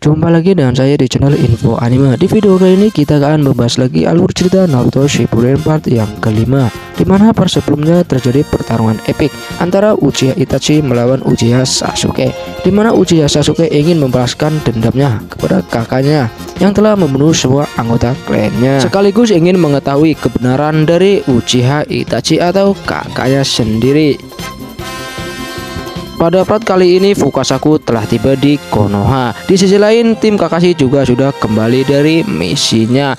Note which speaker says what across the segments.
Speaker 1: Jumpa lagi dengan saya di channel Info Anime. Di video kali ini kita akan membahas lagi alur cerita Naruto Shippuden part yang kelima, dimana part sebelumnya terjadi pertarungan epik antara Uchiha Itachi melawan Uchiha Sasuke, dimana Uchiha Sasuke ingin membalaskan dendamnya kepada kakaknya yang telah membunuh semua anggota klannya, sekaligus ingin mengetahui kebenaran dari Uchiha Itachi atau kakaknya sendiri. Pada part kali ini Fukasaku telah tiba di Konoha. Di sisi lain tim Kakashi juga sudah kembali dari misinya.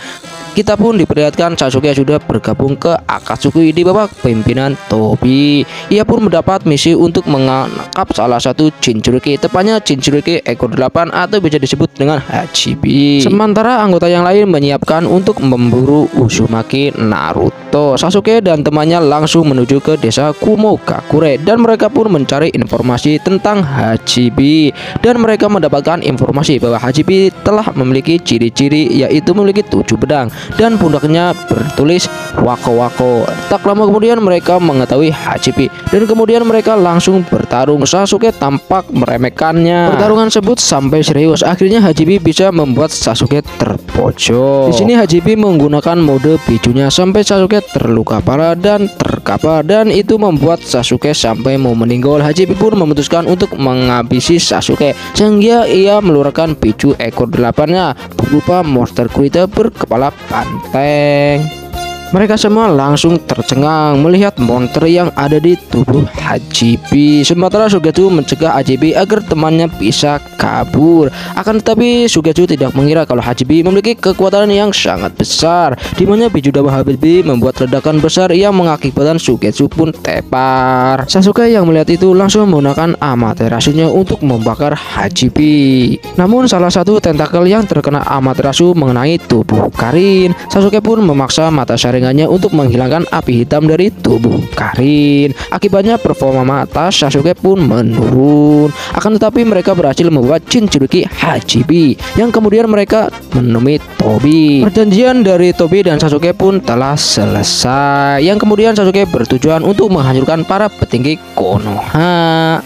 Speaker 1: Kita pun diperlihatkan Sasuke sudah bergabung ke Akatsuki di bawah pimpinan Tobi. Ia pun mendapat misi untuk menangkap salah satu Jinchuriki, tepatnya Jinchuriki ekor 8 atau bisa disebut dengan Hachibi. Sementara anggota yang lain menyiapkan untuk memburu Uzumaki Naruto. Sasuke dan temannya langsung menuju ke desa Kumogakure dan mereka pun mencari informasi tentang Hachibi, dan mereka mendapatkan informasi bahwa Hachibi telah memiliki ciri-ciri, yaitu memiliki 7 pedang dan pundaknya bertulis Wako Wako. Tak lama kemudian mereka mengetahui Hachibi dan kemudian mereka langsung bertarung. Sasuke tampak meremehkannya. Pertarungan tersebut sampai serius. Akhirnya Hachibi bisa membuat Sasuke terpojok. Di sini Hachibi menggunakan mode bijunya sampai Sasuke terluka parah dan terkapar, dan itu membuat Sasuke sampai mau meninggal. Hachibi pun memutuskan untuk menghabisi Sasuke sehingga ia meluarkan biju ekor 8-nya berupa monster gurita berkepala banteng. Mereka semua langsung tercengang melihat monster yang ada di tubuh Hachibi. Sementara Sugetsu mencegah Hachibi agar temannya bisa kabur. Akan tetapi Sugetsu tidak mengira kalau Hachibi memiliki kekuatan yang sangat besar, di mana biju dawa Hachibi membuat ledakan besar yang mengakibatkan Sugetsu pun tepar. Sasuke yang melihat itu langsung menggunakan Amaterasu-nya untuk membakar Hachibi. Namun salah satu tentakel yang terkena Amaterasu mengenai tubuh Karin. Sasuke pun memaksa mata saring untuk menghilangkan api hitam dari tubuh Karin. Akibatnya performa mata Sasuke pun menurun. Akan tetapi mereka berhasil membawa Jinchuriki Hachibi yang kemudian mereka menemui Tobi. Perjanjian dari Tobi dan Sasuke pun telah selesai, yang kemudian Sasuke bertujuan untuk menghancurkan para petinggi Konoha.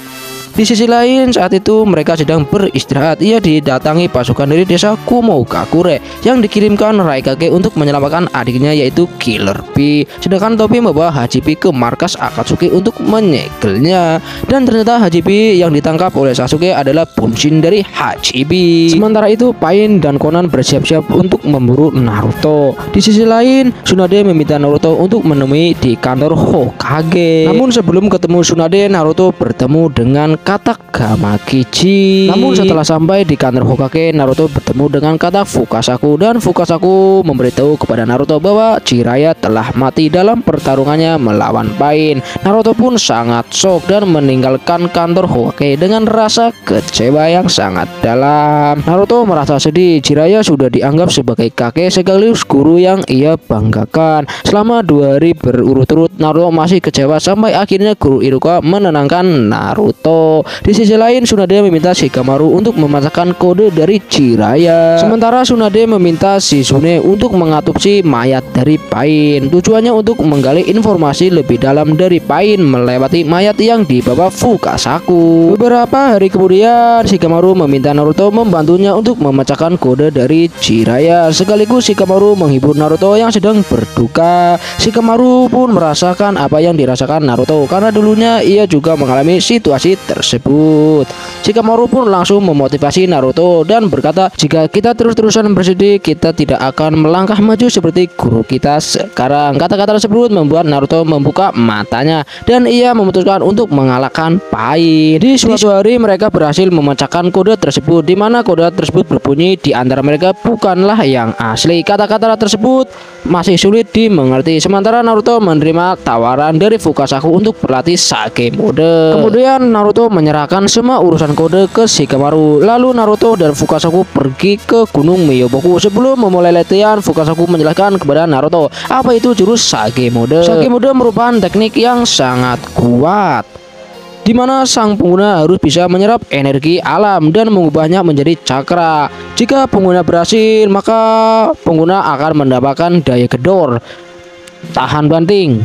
Speaker 1: Di sisi lain saat itu mereka sedang beristirahat. Ia didatangi pasukan dari desa Kumogakure yang dikirimkan Raikage untuk menyelamatkan adiknya, yaitu Killer Bee. Sedangkan Tobi membawa Hachibi ke markas Akatsuki untuk menyegelnya, dan ternyata Hachibi yang ditangkap oleh Sasuke adalah Bunshin dari Hachibi. Sementara itu Pain dan Konan bersiap-siap untuk memburu Naruto. Di sisi lain Tsunade meminta Naruto untuk menemui di kantor Hokage. Namun sebelum ketemu Tsunade, Naruto bertemu dengan Katak Gamakichi. Namun setelah sampai di kantor Hokage, Naruto bertemu dengan Katak Fukasaku, dan Fukasaku memberitahu kepada Naruto bahwa Jiraiya telah mati dalam pertarungannya melawan Pain. Naruto pun sangat shock dan meninggalkan kantor Hokage dengan rasa kecewa yang sangat dalam. Naruto merasa sedih. Jiraiya sudah dianggap sebagai kakek sekaligus guru yang ia banggakan. Selama 2 hari berurut-urut Naruto masih kecewa sampai akhirnya guru Iruka menenangkan Naruto. Di sisi lain Tsunade meminta Shikamaru untuk memasakkan kode dari Jiraiya. Sementara Tsunade meminta Shizune untuk mengatupsi mayat dari Pain. Tujuannya untuk menggali informasi lebih dalam dari Pain melewati mayat yang dibawa Fukasaku. Beberapa hari kemudian Shikamaru meminta Naruto membantunya untuk memecahkan kode dari Jiraiya. Sekaligus Shikamaru menghibur Naruto yang sedang berduka. Shikamaru pun merasakan apa yang dirasakan Naruto karena dulunya ia juga mengalami situasi tersebut. Shikamaru pun langsung memotivasi Naruto dan berkata, jika kita terus-terusan bersedih, kita tidak akan melangkah maju seperti guru kita sekarang. Kata-kata tersebut membuat Naruto membuka matanya dan ia memutuskan untuk mengalahkan Pain. Di suatu hari mereka berhasil memecahkan kode tersebut, di mana kode tersebut berbunyi di antara mereka bukanlah yang asli. Kata-kata tersebut masih sulit dimengerti. Sementara Naruto menerima tawaran dari Fukasaku untuk berlatih Sage mode. Kemudian Naruto menyerahkan semua urusan kode ke Shikamaru. Lalu Naruto dan Fukasaku pergi ke Gunung Myoboku. Sebelum memulai latihan, Fukasaku menjelaskan kepada Naruto apa itu jurus Sage mode. Sage mode merupakan teknik yang sangat kuat, di mana sang pengguna harus bisa menyerap energi alam dan mengubahnya menjadi cakra. Jika pengguna berhasil, maka pengguna akan mendapatkan daya gedor, tahan banting,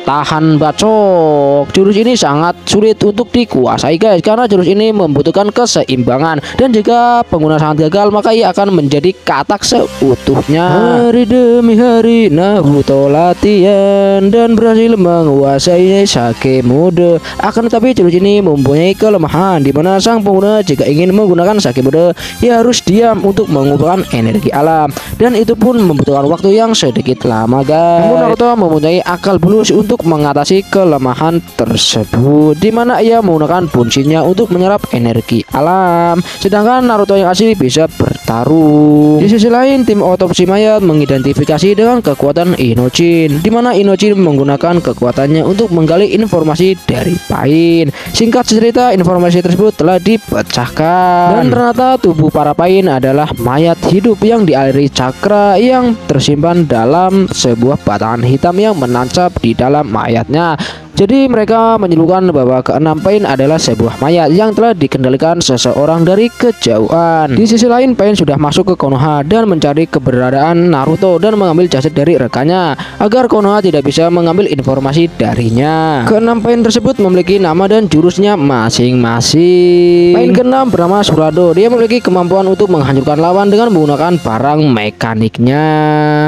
Speaker 1: tahan bacok. Jurus ini sangat sulit untuk dikuasai guys, karena jurus ini membutuhkan keseimbangan, dan jika pengguna sangat gagal maka ia akan menjadi katak seutuhnya. Hari demi hari Naruto latihan dan berhasil menguasai Sake Mode. Akan tetapi jurus ini mempunyai kelemahan, di mana sang pengguna jika ingin menggunakan Sake Mode ia harus diam untuk mengumpulkan energi alam, dan itu pun membutuhkan waktu yang sedikit lama guys. Namun Naruto mempunyai akal bulus untuk mengatasi kelemahan tersebut, di mana ia menggunakan bunshinnya untuk menyerap energi alam, sedangkan Naruto yang asli bisa bertarung. Di sisi lain, tim otopsi mayat mengidentifikasi dengan kekuatan Inojin, di mana Inojin menggunakan kekuatannya untuk menggali informasi dari Pain. Singkat cerita, informasi tersebut telah dipecahkan, dan ternyata tubuh para Pain adalah mayat hidup yang dialiri cakra yang tersimpan dalam sebuah batangan hitam yang menancap di dalam mayatnya. Jadi mereka menyimpulkan bahwa keenam Pain adalah sebuah mayat yang telah dikendalikan seseorang dari kejauhan. Di sisi lain, Pain sudah masuk ke Konoha dan mencari keberadaan Naruto dan mengambil jasad dari rekannya agar Konoha tidak bisa mengambil informasi darinya. Keenam Pain tersebut memiliki nama dan jurusnya masing-masing. Pain keenam bernama Surado. Dia memiliki kemampuan untuk menghancurkan lawan dengan menggunakan barang mekaniknya.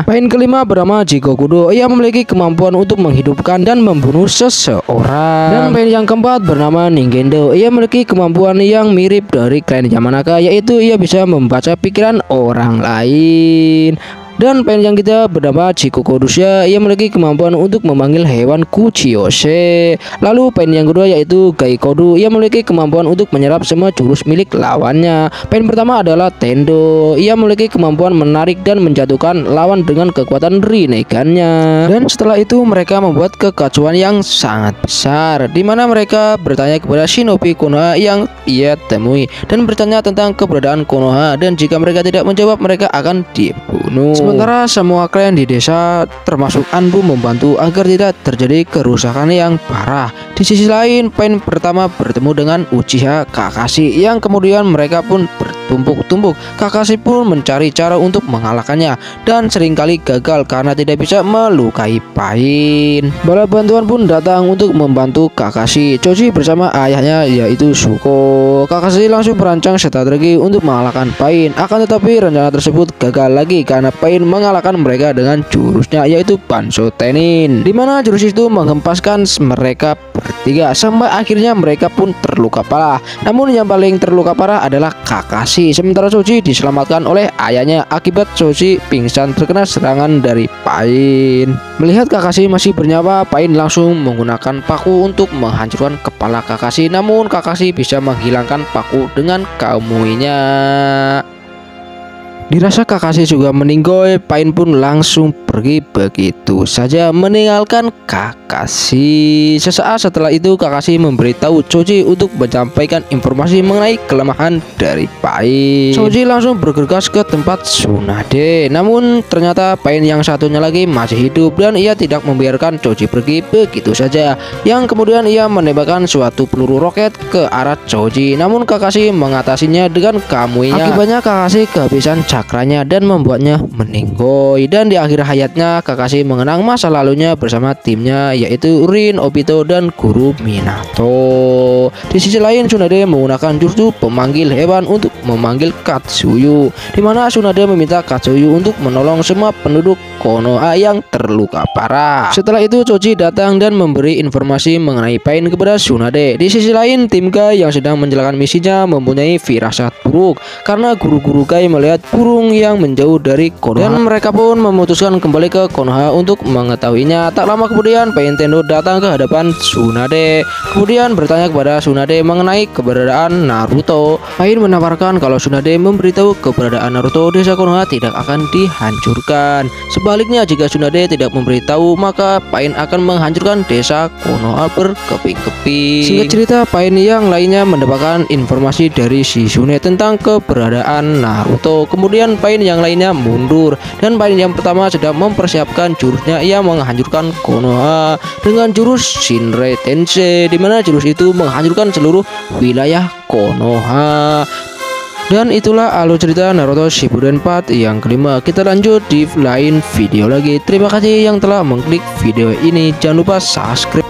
Speaker 1: Pain kelima bernama Jigokudo. Ia memiliki kemampuan untuk menghidupkan dan membunuh seseorang. Dan Pain yang keempat bernama Ningendo. Ia memiliki kemampuan yang mirip dari klan Yamanaka, yaitu ia bisa membaca pikiran orang lain. Dan Pain yang ketiga bernama Chikokodusha. Ia memiliki kemampuan untuk memanggil hewan Kuchiyose. Lalu Pain yang kedua yaitu Gaikodu. Ia memiliki kemampuan untuk menyerap semua jurus milik lawannya. Pain pertama adalah Tendo. Ia memiliki kemampuan menarik dan menjatuhkan lawan dengan kekuatan Rinnegan-nya. Dan setelah itu mereka membuat kekacauan yang sangat besar, di mana mereka bertanya kepada shinobi Konoha yang ia temui dan bertanya tentang keberadaan Konoha, dan jika mereka tidak menjawab mereka akan dibunuh. Sementara semua klan di desa termasuk Anbu membantu agar tidak terjadi kerusakan yang parah. Di sisi lain, Pain pertama bertemu dengan Uchiha Kakashi yang kemudian mereka pun bertumpuk-tumpuk. Kakashi pun mencari cara untuk mengalahkannya dan seringkali gagal karena tidak bisa melukai Pain. Bala bantuan pun datang untuk membantu Kakashi. Choji bersama ayahnya yaitu Zuko. Kakashi langsung merancang strategi untuk mengalahkan Pain. Akan tetapi rencana tersebut gagal lagi karena Pain mengalahkan mereka dengan jurusnya yaitu Banso Tenin, di mana jurus itu menghempaskan mereka bertiga sampai akhirnya mereka pun terluka parah. Namun yang paling terluka parah adalah Kakashi, sementara Choji diselamatkan oleh ayahnya akibat Choji pingsan terkena serangan dari Pain. Melihat Kakashi masih bernyawa, Pain langsung menggunakan paku untuk menghancurkan kepala Kakashi, namun Kakashi bisa menghilangkan paku dengan kamuinya. Dirasa Kakashi juga meninggoy, Pain pun langsung pergi begitu saja meninggalkan Kakashi. Sesaat setelah itu Kakashi memberitahu Choji untuk menyampaikan informasi mengenai kelemahan dari Pain. Choji langsung bergegas ke tempat Tsunade, namun ternyata Pain yang satunya lagi masih hidup dan ia tidak membiarkan Choji pergi begitu saja. Yang kemudian ia menembakkan suatu peluru roket ke arah Choji, namun Kakashi mengatasinya dengan kamuinya. Akibatnya Kakashi kehabisan cakranya dan membuatnya meninggoy, dan di akhir hayatnya Kakashi mengenang masa lalunya bersama timnya yaitu Rin, Obito, dan Guru Minato. Di sisi lain, Tsunade menggunakan jurus pemanggil hewan untuk memanggil Katsuyu, di mana Tsunade meminta Katsuyu untuk menolong semua penduduk Konoha yang terluka parah. Setelah itu Choji datang dan memberi informasi mengenai Pain kepada Tsunade. Di sisi lain, tim Gai yang sedang menjalankan misinya mempunyai firasat buruk karena guru-guru Gai melihat burung yang menjauh dari Konoha, dan mereka pun memutuskan kembali ke Konoha untuk mengetahuinya. Tak lama kemudian Pain Tendo datang ke hadapan Tsunade, kemudian bertanya kepada Tsunade mengenai keberadaan Naruto. Pain menawarkan kalau Tsunade memberitahu keberadaan Naruto, desa Konoha tidak akan dihancurkan. Sebaliknya, jika Tsunade tidak memberitahu, maka Pain akan menghancurkan desa Konoha berkeping-keping. Singkat cerita, Pain yang lainnya mendapatkan informasi dari Shizune tentang keberadaan Naruto. Kemudian Pain yang lainnya mundur, dan Pain yang pertama sedang mempersiapkan jurusnya. Ia menghancurkan Konoha dengan jurus Shinrei Tensei, di mana jurus itu menghancurkan seluruh wilayah Konoha. Dan itulah alur cerita Naruto Shippuden Part yang kelima. Kita lanjut di lain video lagi. Terima kasih yang telah mengklik video ini. Jangan lupa subscribe.